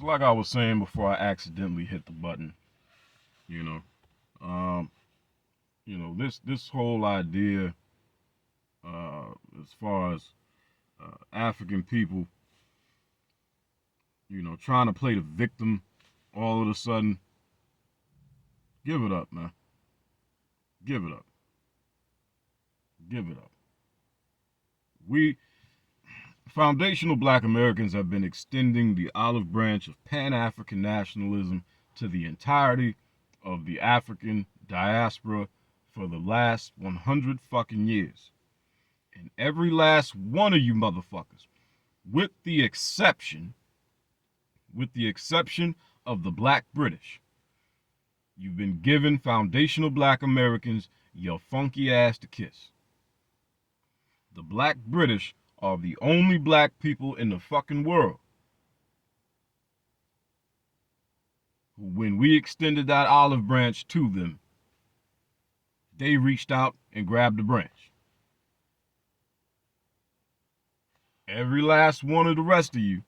So like I was saying before I accidentally hit the button, you know, um, this whole idea, as far as African people, trying to play the victim all of a sudden, give it up, man. Give it up. Give it up. We foundational black Americans have been extending the olive branch of Pan-African nationalism to the entirety of the African diaspora for the last 100 fucking years. And every last one of you motherfuckers, with the exception of the black British, you've been giving foundational black Americans your funky ass to kiss. The black British are the only black people in the fucking world who, when we extended that olive branch to them, they reached out and grabbed the branch. Every last one of the rest of you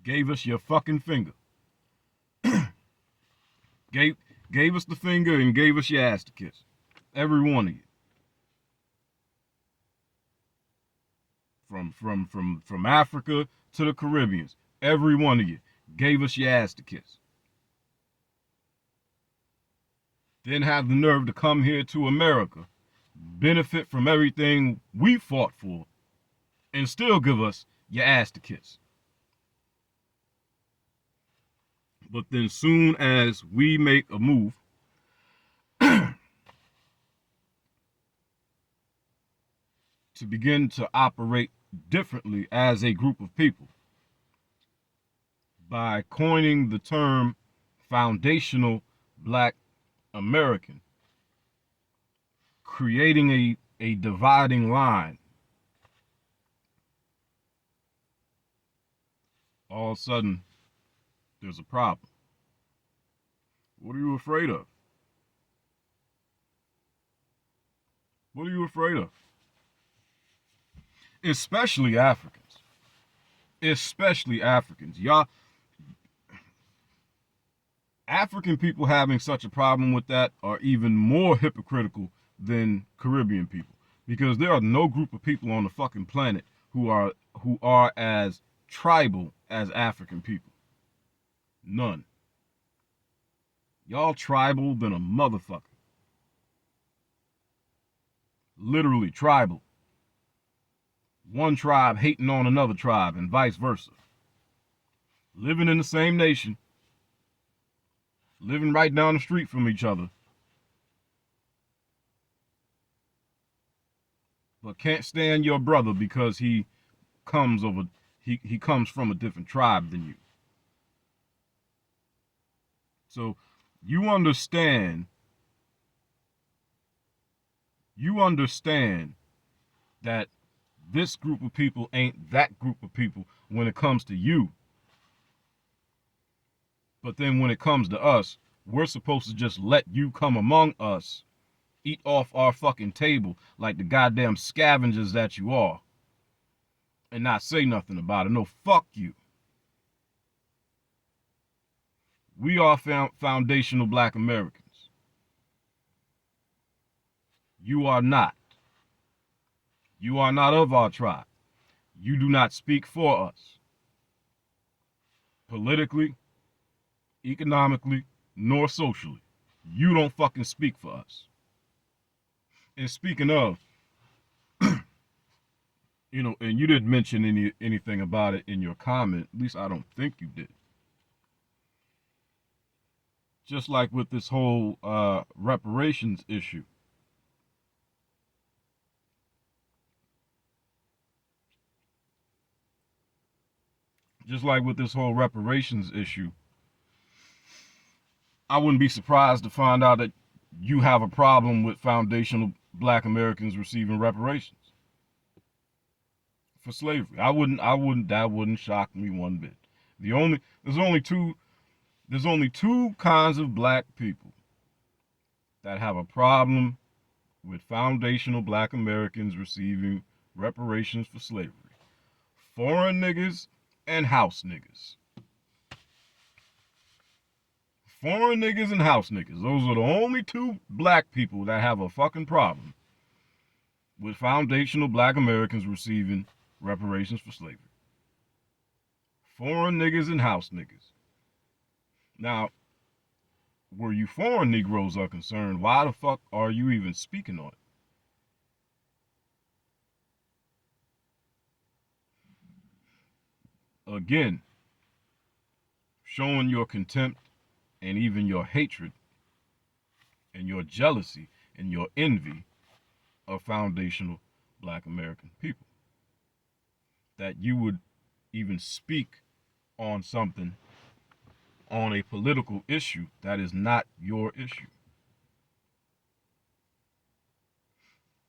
gave us your fucking finger. gave us the finger and gave us your ass to kiss. Every one of you. From Africa to the Caribbeans, every one of you gave us your ass to kiss. Then have the nerve to come here to America, benefit from everything we fought for, and still give us your ass to kiss. But then soon as we make a move to begin to operate differently as a group of people, by coining the term foundational black American, creating a dividing line, all of a sudden there's a problem. What are you afraid of? What are you afraid of? Especially Africans. Especially Africans. Y'all, African people having such a problem with that are even more hypocritical than Caribbean people, because there are no group of people on the fucking planet who are as tribal as African people. None. Y'all tribal than a motherfucker. Literally tribal. One tribe hating on another tribe and vice versa. Living in the same nation. Living right down the street from each other. But can't stand your brother because he comes from a different tribe than you. So you understand that this group of people ain't that group of people when it comes to you. But then when it comes to us, we're supposed to just let you come among us, eat off our fucking table like the goddamn scavengers that you are, and not say nothing about it. No, fuck you. We are foundational black Americans. You are not. You are not of our tribe. You do not speak for us. Politically, economically, nor socially. You don't fucking speak for us. And speaking of, and you didn't mention anything about it in your comment. At least I don't think you did. Just like with this whole reparations issue. Just like with this whole reparations issue, I wouldn't be surprised to find out that you have a problem with foundational black Americans receiving reparations for slavery. That wouldn't shock me one bit. There's only two kinds of black people that have a problem with foundational black Americans receiving reparations for slavery. Foreign niggas and house niggas. Foreign niggas and house niggas. Those are the only two black people that have a fucking problem with foundational black Americans receiving reparations for slavery. Foreign niggas and house niggas. Now, where you foreign Negroes are concerned, why the fuck are you even speaking on it? Again, showing your contempt and even your hatred and your jealousy and your envy of foundational black American people. That you would even speak on something, on a political issue that is not your issue.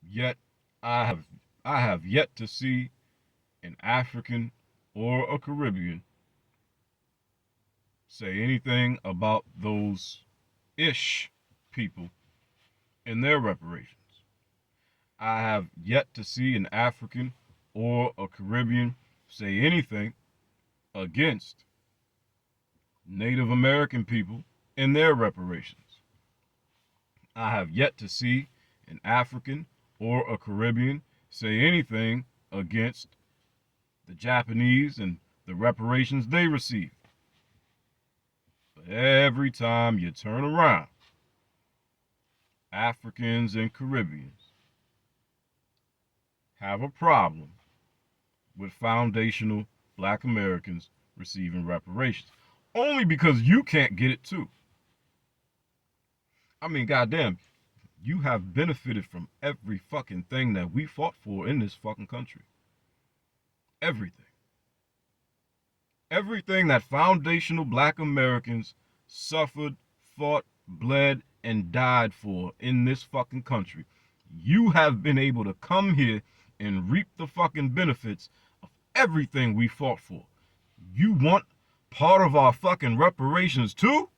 Yet I have yet to see an African or a Caribbean say anything about those ish people in their reparations. I have yet to see an African or a Caribbean say anything against Native American people in their reparations. I have yet to see an African or a Caribbean say anything against the Japanese and the reparations they received. But every time you turn around, Africans and Caribbeans have a problem with foundational black Americans receiving reparations. Only because you can't get it too. I mean, goddamn, you have benefited from every fucking thing that we fought for in this fucking country. Everything. Everything that foundational black Americans suffered, fought, bled, and died for in this fucking country. You have been able to come here and reap the fucking benefits of everything we fought for. You want part of our fucking reparations too?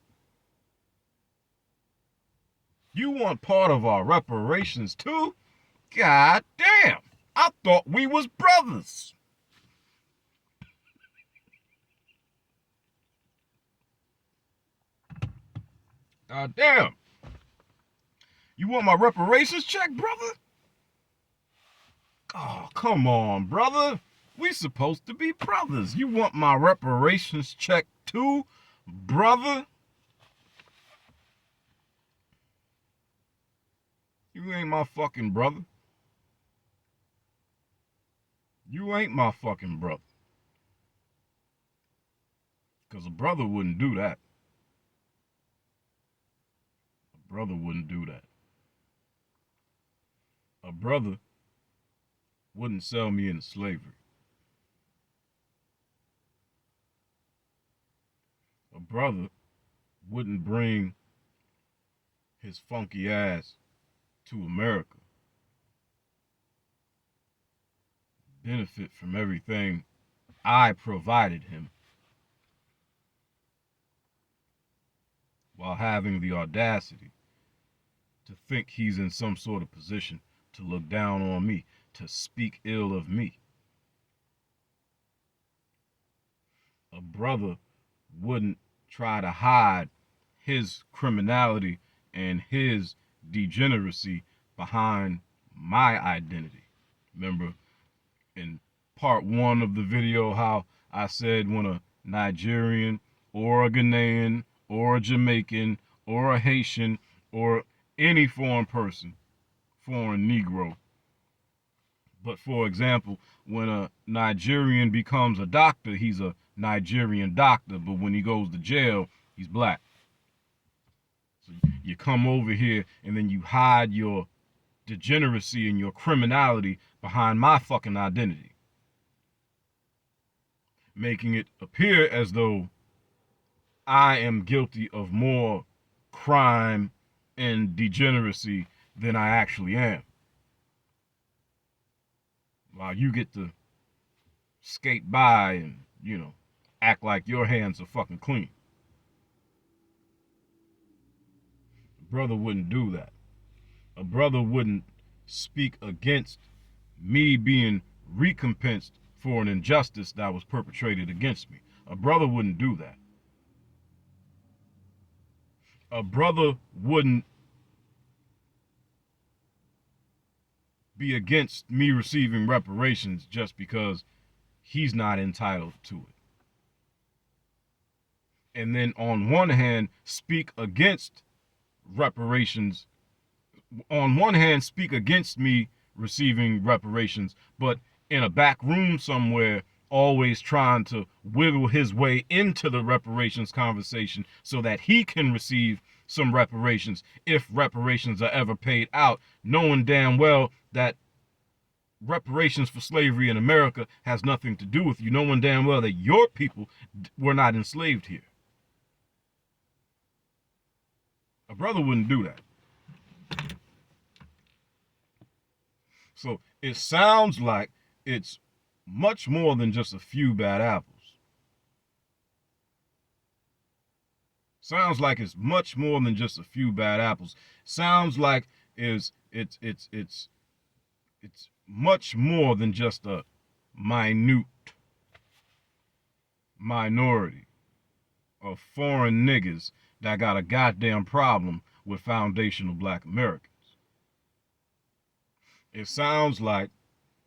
You want part of our reparations too? God damn! I thought we was brothers. God damn. You want my reparations check, brother? Oh, come on, brother. We supposed to be brothers. You want my reparations check too, brother? You ain't my fucking brother. You ain't my fucking brother. Because a brother wouldn't do that. A brother wouldn't do that. A brother wouldn't sell me into slavery. A brother wouldn't bring his funky ass to America, benefit from everything I provided him, while having the audacity to think he's in some sort of position to look down on me, to speak ill of me. A brother wouldn't try to hide his criminality and his degeneracy behind my identity. Remember in part 1 of the video how I said when a Nigerian or a Ghanaian or a Jamaican or a Haitian or any foreign person, foreign Negro, but for example, when a Nigerian becomes a doctor, he's a Nigerian doctor, but when he goes to jail, he's black. So you come over here and then you hide your degeneracy and your criminality behind my fucking identity, making it appear as though I am guilty of more crime and degeneracy than I actually am. While you get to skate by and, act like your hands are fucking clean. A brother wouldn't do that. A brother wouldn't speak against me being recompensed for an injustice that was perpetrated against me. A brother wouldn't do that. a brother wouldn't be against me receiving reparations just because he's not entitled to it. And then on one hand, speak against reparations. On one hand, speak against me receiving reparations, but in a back room somewhere, always trying to wiggle his way into the reparations conversation so that he can receive some reparations if reparations are ever paid out, knowing damn well that reparations for slavery in America has nothing to do with you, knowing damn well that your people were not enslaved here. A brother wouldn't do that. So it sounds like it's much more than just a few bad apples. Sounds like it's much more than just a few bad apples. Sounds like it's much more than just a minute minority of foreign niggas that got a goddamn problem with foundational black Americans. It sounds like,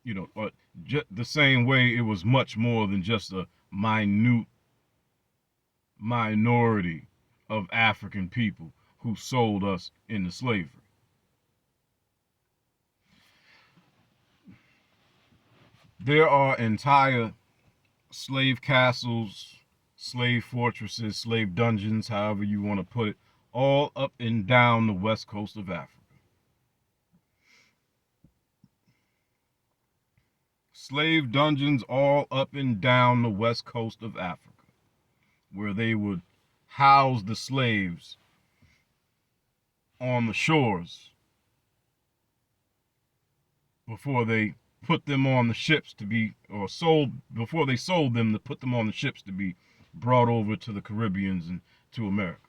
the same way it was much more than just a minute minority of African people who sold us into slavery. There are entire slave castles, slave fortresses, slave dungeons, however you want to put it, all up and down the west coast of Africa. Slave dungeons all up and down the west coast of Africa, where they would house the slaves on the shores before they put them on the ships to be, or sold, before they sold them to put them on the ships to be brought over to the Caribbeans and to America.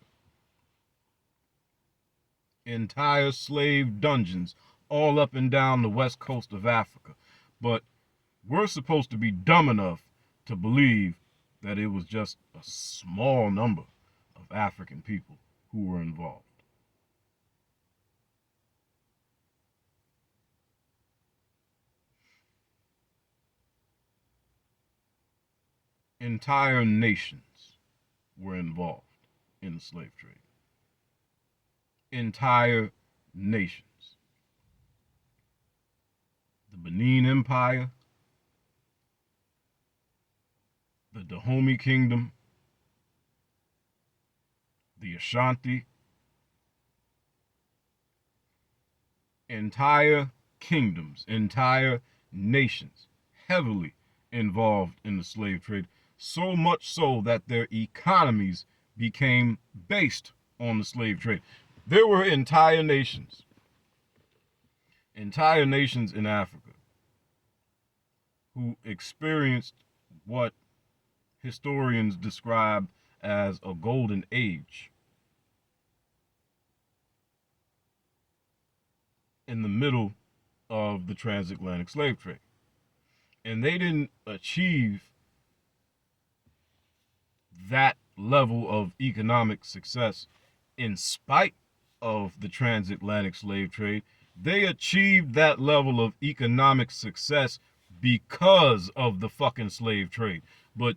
Entire slave dungeons all up and down the west coast of Africa. But we're supposed to be dumb enough to believe that it was just a small number of African people who were involved. Entire nations were involved in the slave trade. Entire nations. The Benin Empire, the Dahomey Kingdom, the Ashanti, entire kingdoms, entire nations heavily involved in the slave trade, so much so that their economies became based on the slave trade. There were entire nations in Africa who experienced what historians describe as a golden age in the middle of the transatlantic slave trade. And they didn't achieve that level of economic success in spite of the transatlantic slave trade. They achieved that level of economic success because of the fucking slave trade. But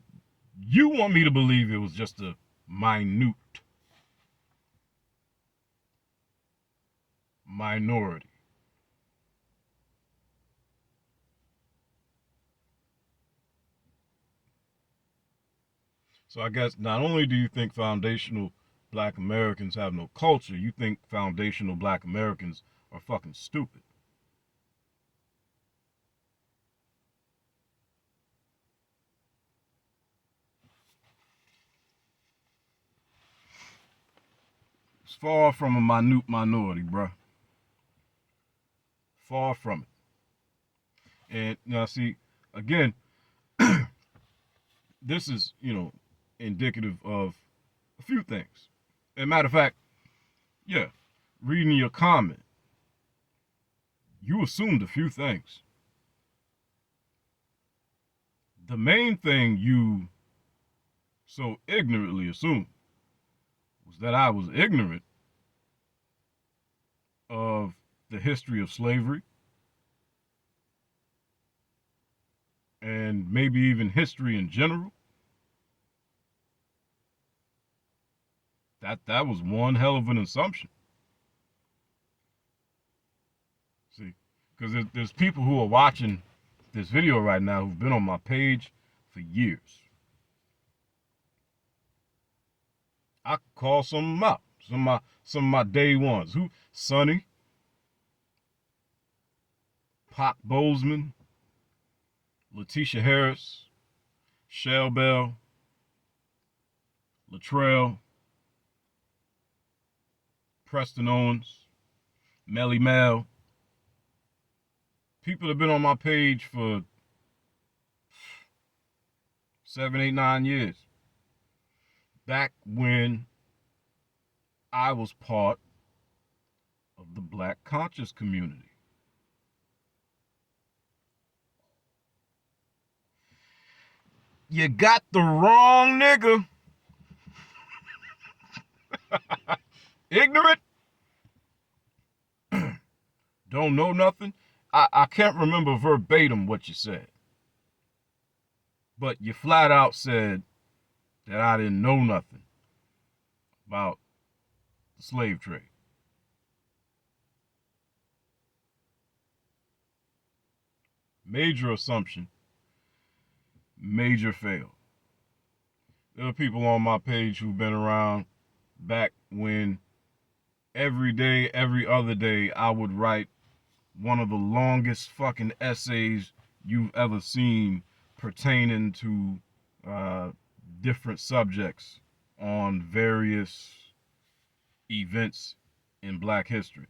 you want me to believe it was just a minute minority. So I guess not only do you think foundational black Americans have no culture, you think foundational black Americans are fucking stupid. It's far from a minute minority, bruh. Far from it. And now see, again, this is, indicative of a few things. As a matter of fact, yeah, reading your comment, you assumed a few things. The main thing you so ignorantly assumed was that I was ignorant of the history of slavery and maybe even history in general, that was one hell of an assumption. See, because there's people who are watching this video right now who've been on my page for years. I could call some of them out. Some of my day ones. Who? Sonny, Pac Bozeman, Letitia Harris, Shell Bell, Latrell, Preston Owens, Melly Mel. People have been on my page for 7, 8, 9 years. Back when I was part of the Black conscious community. You got the wrong nigga. Ignorant. Don't know nothing. I can't remember verbatim what you said. But you flat out said that I didn't know nothing about the slave trade. Major assumption. Major fail. There are people on my page who've been around back when every day, every other day, I would write one of the longest fucking essays you've ever seen pertaining to different subjects on various events in Black history.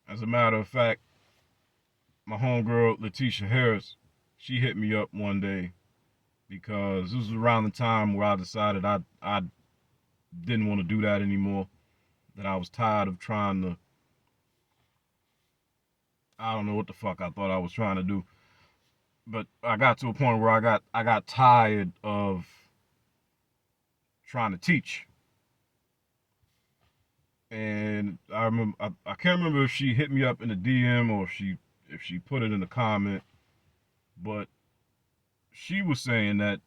As a matter of fact, my homegirl Letitia Harris, she hit me up one day because this was around the time where I decided I didn't want to do that anymore, that I was tired of trying to, I don't know what the fuck I thought I was trying to do, but I got to a point where I got tired of trying to teach. And I remember, I can't remember if she hit me up in a DM or if she put it in a comment, but she was saying that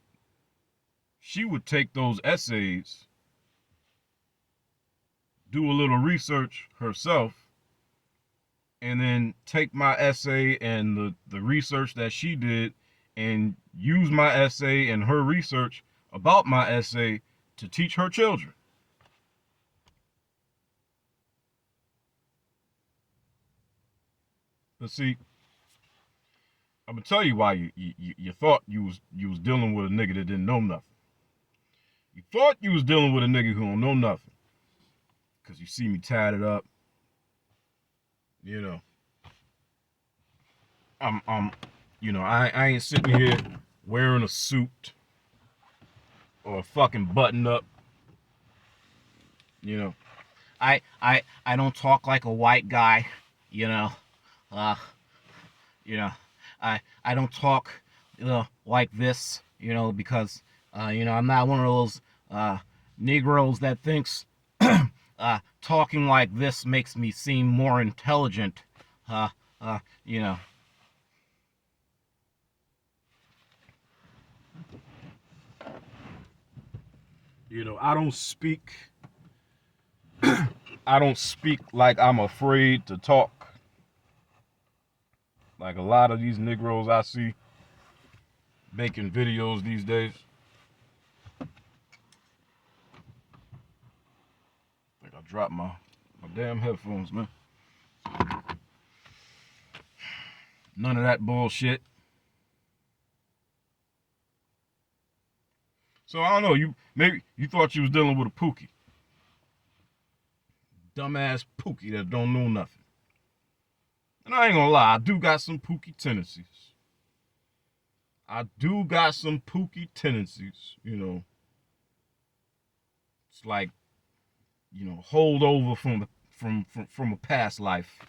she would take those essays, do a little research herself, and then take my essay and the research that she did and use my essay and her research about my essay to teach her children. But see, I'm gonna tell you why you thought you was dealing with a nigga that didn't know nothing. You thought you was dealing with a nigga who don't know nothing, cause you see me tatted up. You know, I ain't sitting here wearing a suit or a fucking button up. You know, I don't talk like a white guy. You know, uh, you know, I don't talk, like this. Because I'm not one of those Negroes that thinks talking like this makes me seem more intelligent. You know. I don't speak. I don't speak like I'm afraid to talk. Like a lot of these Negroes I see making videos these days. I think I dropped my damn headphones, man. None of that bullshit. So I don't know. Maybe you thought you was dealing with a Pookie, dumbass Pookie that don't know nothing. And I ain't gonna lie, I do got some Pookie tendencies. It's like, hold over from a past life.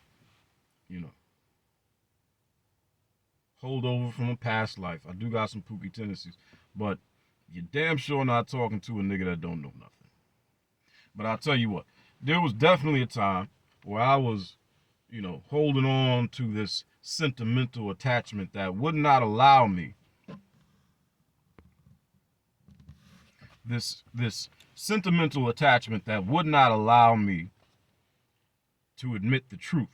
Hold over from a past life. I do got some Pookie tendencies, but you're damn sure not talking to a nigga that don't know nothing. But I'll tell you what, there was definitely a time where I was, holding on to this sentimental attachment that would not allow me this sentimental attachment that would not allow me to admit the truth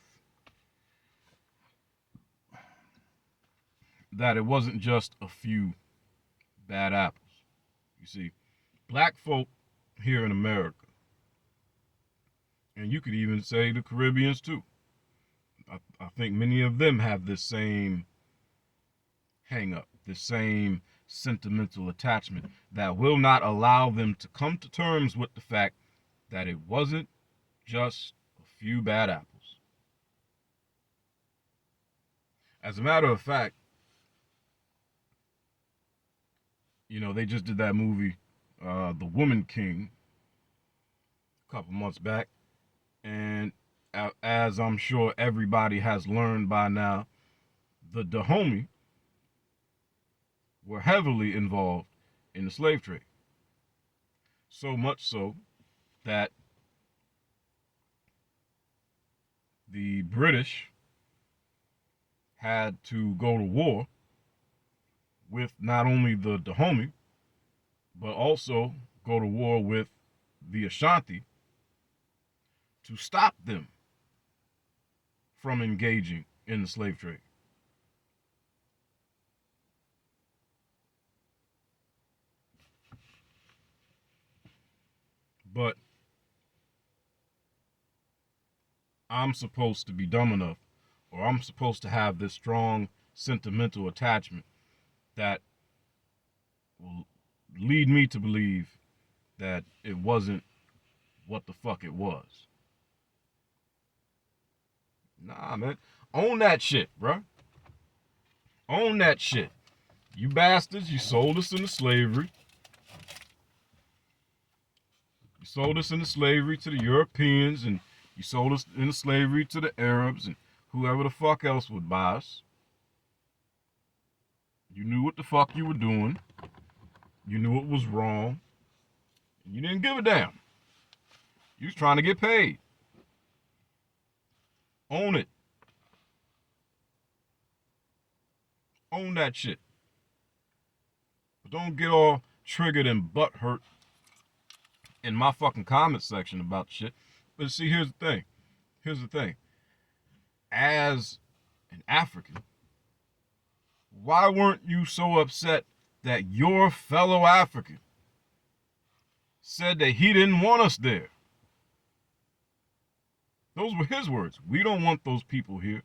that it wasn't just a few bad apples. You see, black folk here in America, and you could even say the Caribbeans too. I think many of them have this same hang up, this same sentimental attachment that will not allow them to come to terms with the fact that it wasn't just a few bad apples. As a matter of fact, they just did that movie, The Woman King, a couple months back. And as I'm sure everybody has learned by now, the Dahomey were heavily involved in the slave trade. So much so that the British had to go to war with not only the Dahomey, but also go to war with the Ashanti to stop them from engaging in the slave trade. But I'm supposed to be dumb enough, or I'm supposed to have this strong sentimental attachment that will lead me to believe that it wasn't what the fuck it was. Nah, man. Own that shit, bro. Own that shit. You bastards, you sold us into slavery. You sold us into slavery to the Europeans, and you sold us into slavery to the Arabs and whoever the fuck else would buy us. You knew what the fuck you were doing. You knew it was wrong. And you didn't give a damn. You was trying to get paid. Own it. Own that shit. But don't get all triggered and butthurt in my fucking comment section about shit. But see, here's the thing. Here's the thing. As an African, why weren't you so upset that your fellow African said that he didn't want us there? Those were his words. We don't want those people here.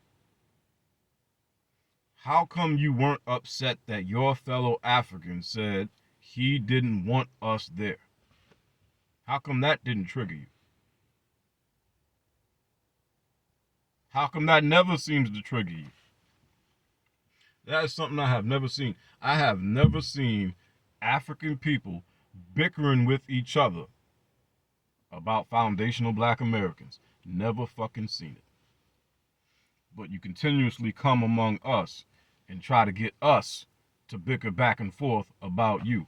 How come you weren't upset that your fellow African said he didn't want us there? How come that didn't trigger you? How come that never seems to trigger you? That is something I have never seen. I have never seen African people bickering with each other about foundational black Americans. Never fucking seen it. But you continuously come among us and try to get us to bicker back and forth about you.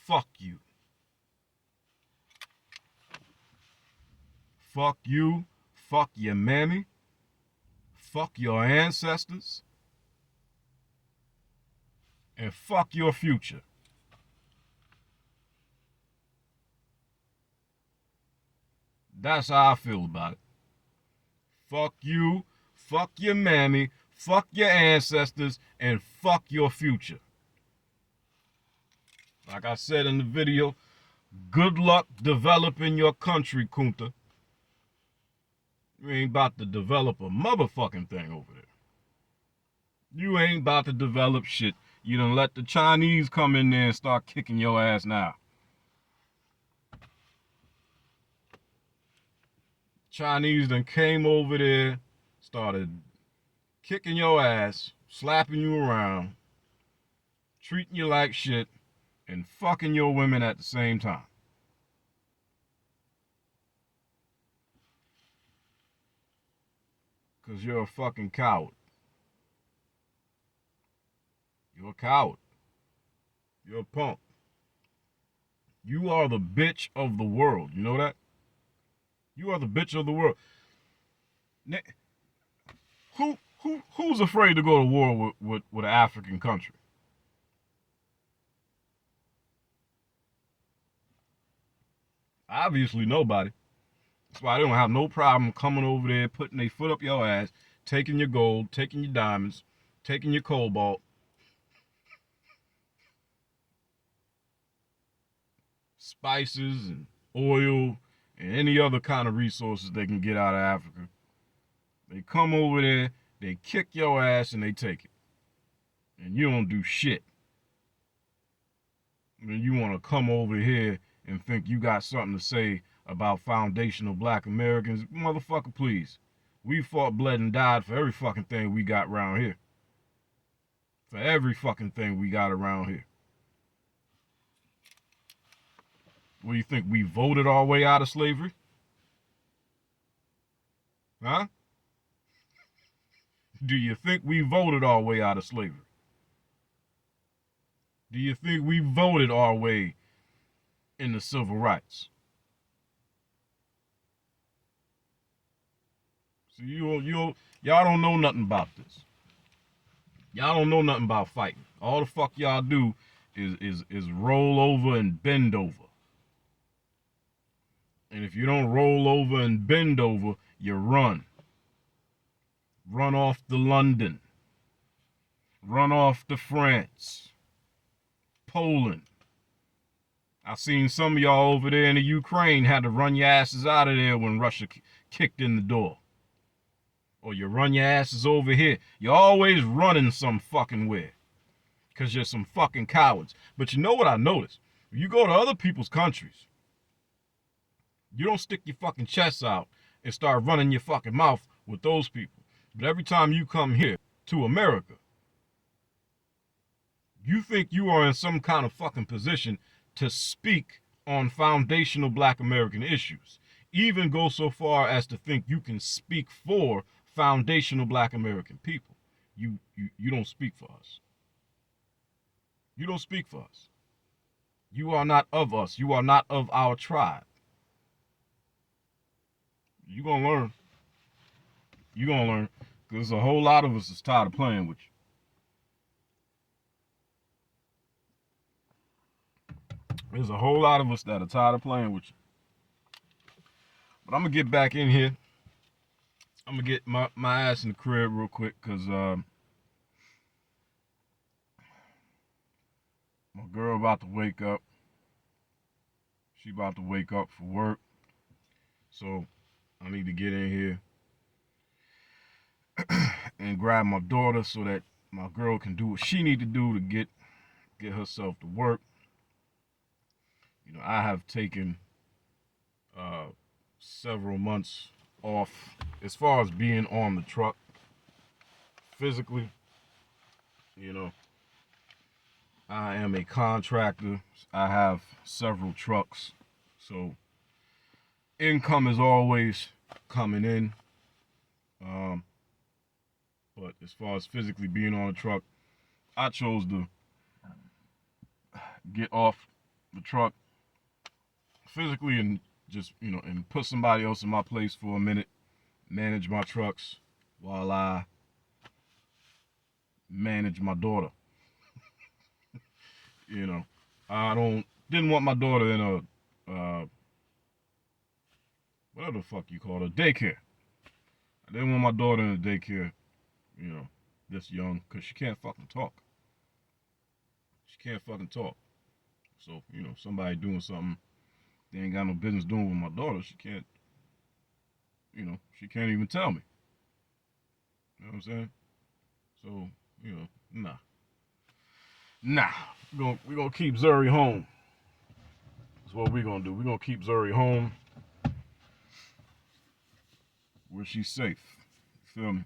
Fuck you. Fuck you. Fuck your mammy. Fuck your ancestors. And fuck your future. That's how I feel about it. Fuck you, fuck your mammy, fuck your ancestors, and fuck your future. Like I said in the video, good luck developing your country, Kunta. You ain't about to develop a motherfucking thing over there. You ain't about to develop shit. You done let the Chinese come in there and start kicking your ass now. Chinese done came over there, started kicking your ass, slapping you around, treating you like shit, and fucking your women at the same time. Because you're a fucking coward. You're a coward. You're a punk. You are the bitch of the world. You know that? You are the bitch of the world. Who's afraid to go to war with an African country? Obviously nobody. That's why they don't have no problem coming over there, putting their foot up your ass, taking your gold, taking your diamonds, taking your cobalt, spices and oil and any other kind of resources they can get out of Africa. They come over there, they kick your ass, and they take it. And you don't do shit. I mean, you want to come over here and think you got something to say about foundational black Americans. Motherfucker, please. We fought, bled, and died for every fucking thing we got around here. For every fucking thing we got around here. What do you think? We voted our way out of slavery? Huh? Do you think we voted our way out of slavery? Do you think we voted our way into civil rights? So y'all don't know nothing about this. Y'all don't know nothing about fighting. All the fuck y'all do is roll over and bend over. And if you don't roll over and bend over, you run. Run off to London. Run off to France. Poland. I seen some of y'all over there in the Ukraine had to run your asses out of there when Russia kicked in the door. Or you run your asses over here. You're always running some fucking where. Because you're some fucking cowards. But you know what I noticed? If you go to other people's countries, you don't stick your fucking chest out and start running your fucking mouth with those people. But every time you come here to America, you think you are in some kind of fucking position to speak on foundational black American issues. Even go so far as to think you can speak for foundational black American people. You don't speak for us. You don't speak for us. You are not of us. You are not of our tribe. You gonna learn. You gonna learn. Because a whole lot of us is tired of playing with you. There's a whole lot of us that are tired of playing with you. But I'm gonna get back in here. I'm gonna get my ass in the crib real quick because my girl about to wake up. She about to wake up for work. So I need to get in here and grab my daughter so that my girl can do what she need to do to get herself to work. You know, I have taken several months off as far as being on the truck physically. You know, I am a contractor. I have several trucks, so income is always coming in. But as far as physically being on the truck, I chose to get off the truck physically and just, you know, and put somebody else in my place for a minute, manage my trucks while I manage my daughter. You know, didn't want my daughter in a whatever the fuck you call it, a daycare. I didn't want my daughter in a daycare, you know, this young, because she can't fucking talk. She can't fucking talk. So, you know, somebody doing something they ain't got no business doing with my daughter, she can't, you know, she can't even tell me. You know what I'm saying? So, you know, nah. We're gonna keep Zuri home. That's what we're gonna do. We're gonna keep Zuri home where she's safe. You feel me?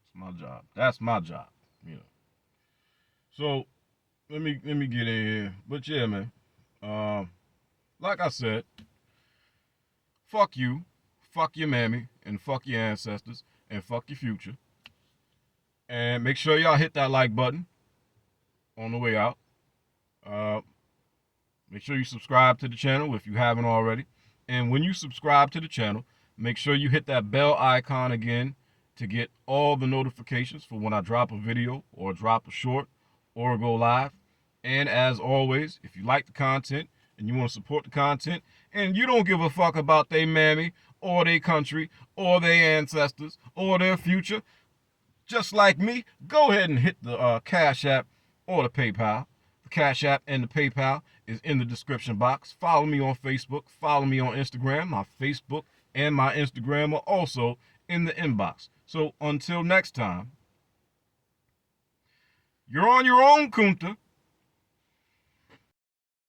It's my job. That's my job. You know. So let me get in here. But yeah, man. Like I said, fuck you, fuck your mammy, and fuck your ancestors, and fuck your future. And make sure y'all hit that like button on the way out. Make sure you subscribe to the channel if you haven't already. And when you subscribe to the channel, make sure you hit that bell icon again to get all the notifications for when I drop a video or drop a short or go live. And as always, if you like the content and you want to support the content and you don't give a fuck about their mammy or their country or their ancestors or their future, just like me, go ahead and hit the Cash App or the PayPal. The Cash App and the PayPal is in the description box. Follow me on Facebook. Follow me on Instagram. My Facebook and my Instagram are also in the inbox. So until next time, you're on your own, Kunta.